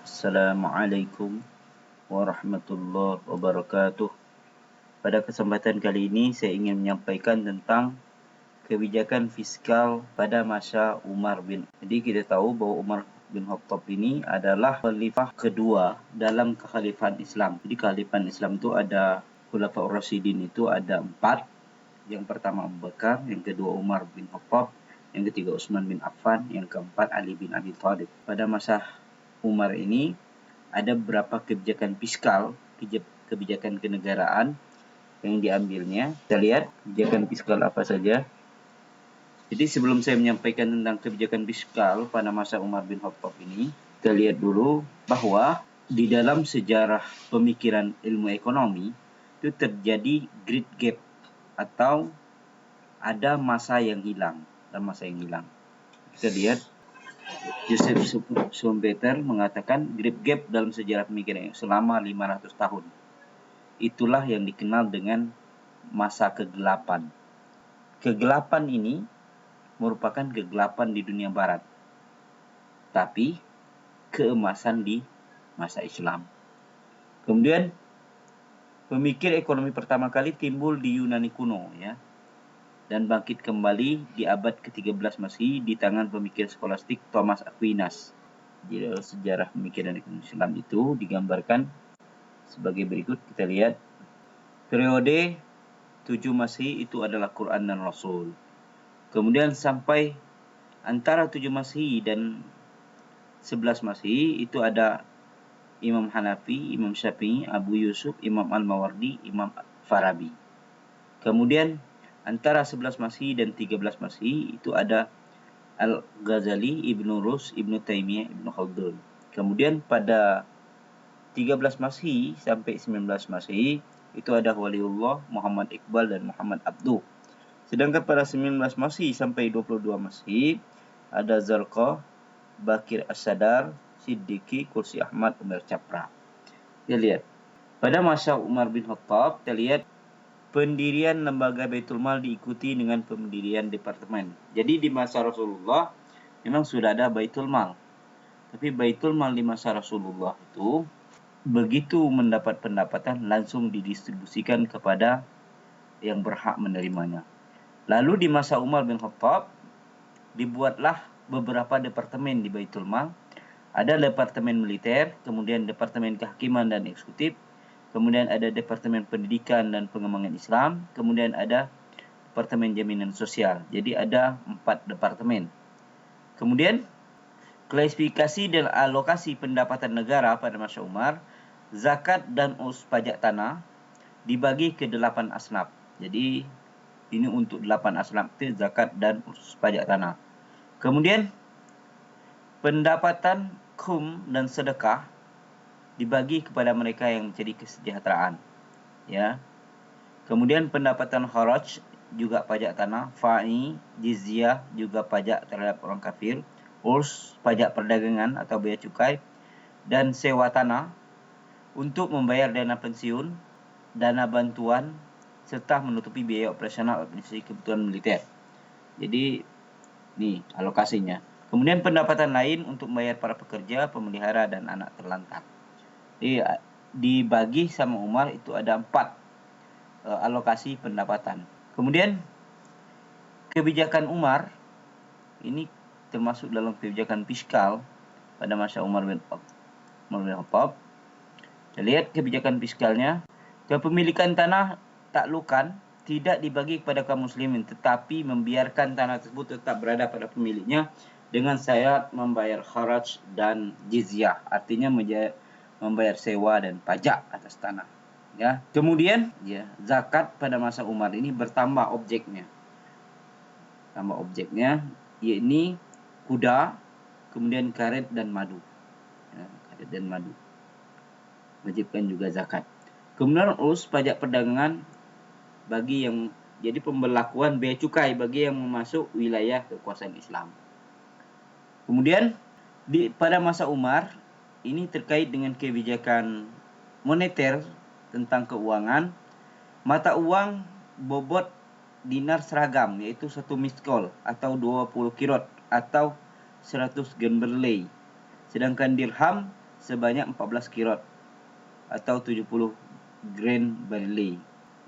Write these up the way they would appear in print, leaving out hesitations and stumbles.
Assalamualaikum warahmatullahi wabarakatuh. Pada kesempatan kali ini saya ingin menyampaikan tentang kebijakan fiskal pada masa Umar bin. Jadi kita tahu bahwa Umar bin Khattab ini adalah khalifah kedua dalam kekhalifahan Islam. Jadi kekhalifahan Islam itu ada Khulafaur Rasyidin, itu ada 4. Yang pertama Abu Bakar, yang kedua Umar bin Khattab, yang ketiga Utsman bin Affan, yang keempat Ali bin Abi Thalib. Pada masa Umar ini ada beberapa kebijakan fiskal, kebijakan kenegaraan yang diambilnya. Kita lihat kebijakan fiskal apa saja. Jadi sebelum saya menyampaikan tentang kebijakan fiskal pada masa Umar bin Khattab ini, kita lihat dulu bahwa di dalam sejarah pemikiran ilmu ekonomi itu terjadi great gap atau ada masa yang hilang. Kita lihat Joseph Schumpeter mengatakan great gap dalam sejarah pemikiran selama 500 tahun. Itulah yang dikenal dengan masa kegelapan. Kegelapan ini merupakan kegelapan di dunia barat, tapi keemasan di masa Islam. Kemudian pemikir ekonomi pertama kali timbul di Yunani kuno, ya, dan bangkit kembali di abad ke-13 Masehi di tangan pemikir skolastik Thomas Aquinas. Di sejarah pemikiran ekonomi Islam itu digambarkan sebagai berikut. Kita lihat periode 7 Masehi itu adalah Quran dan Rasul. Kemudian sampai antara 7 Masehi dan 11 Masehi itu ada Imam Hanafi, Imam Syafi'i, Abu Yusuf, Imam Al-Mawardi, Imam Farabi. Kemudian antara 11 Masehi dan 13 Masehi itu ada Al-Ghazali, Ibnu Rus, Ibnu Taimiyah, Ibnu Khaldun. Kemudian pada 13 Masehi sampai 19 Masehi itu ada Waliullah, Muhammad Iqbal dan Muhammad Abduh. Sedangkan pada 19 Masehi sampai 22 Masehi ada Zarqah, Bakir As-Sadar, Siddiqi, Kursi Ahmad, Umar Capra. Kita lihat pada masa Umar bin Khattab, kita lihat pendirian lembaga Baitul Mal diikuti dengan pendirian departemen. Jadi di masa Rasulullah memang sudah ada Baitul Mal. Tapi Baitul Mal di masa Rasulullah itu begitu mendapat pendapatan langsung didistribusikan kepada yang berhak menerimanya. Lalu di masa Umar bin Khattab dibuatlah beberapa departemen di Baitul Mal. Ada departemen militer, kemudian departemen kehakiman dan eksekutif, kemudian ada departemen pendidikan dan pengembangan Islam, kemudian ada departemen jaminan sosial. Jadi ada 4 departemen. Kemudian klasifikasi dan alokasi pendapatan negara pada masa Umar, zakat dan urus pajak tanah dibagi ke 8 asnaf. Jadi ini untuk 8 asnaf itu zakat dan urus pajak tanah. Kemudian pendapatan khum dan sedekah dibagi kepada mereka yang mencari kesejahteraan, ya. Kemudian pendapatan kharaj juga pajak tanah, fa'i, jizyah juga pajak terhadap orang kafir, urs pajak perdagangan atau bea cukai, dan sewa tanah untuk membayar dana pensiun, dana bantuan, serta menutupi biaya operasional administrasi kebutuhan militer. Jadi ini alokasinya. Kemudian pendapatan lain untuk membayar para pekerja, pemelihara, dan anak terlantar. Jadi dibagi sama Umar itu ada 4 alokasi pendapatan. Kemudian kebijakan Umar ini termasuk dalam kebijakan fiskal pada masa Umar bin Khattab. Kita lihat kebijakan fiskalnya. Kepemilikan tanah taklukan tidak dibagi kepada kaum muslimin, tetapi membiarkan tanah tersebut tetap berada pada pemiliknya dengan syarat membayar kharaj dan jizyah, artinya membayar sewa dan pajak atas tanah, ya. Kemudian ya, zakat pada masa Umar ini bertambah objeknya. Yakni kuda, kemudian karet dan madu. Ya, karet dan madu. Wajibkan juga zakat. Kemudian urus pajak perdagangan bagi yang jadi pemberlakuan bea cukai bagi yang masuk wilayah kekuasaan Islam. Kemudian pada masa Umar ini terkait dengan kebijakan moneter tentang keuangan, mata uang bobot dinar seragam yaitu 1 miskol atau 20 kirot atau 100 gemberlei. Sedangkan dirham sebanyak 14 kirot atau 70 grain barley.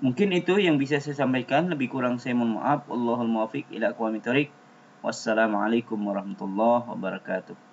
Mungkin itu yang bisa saya sampaikan, lebih kurang saya mohon maaf. Wallahul muwaffiq ila aqwamit thoriq. Wassalamualaikum warahmatullahi wabarakatuh.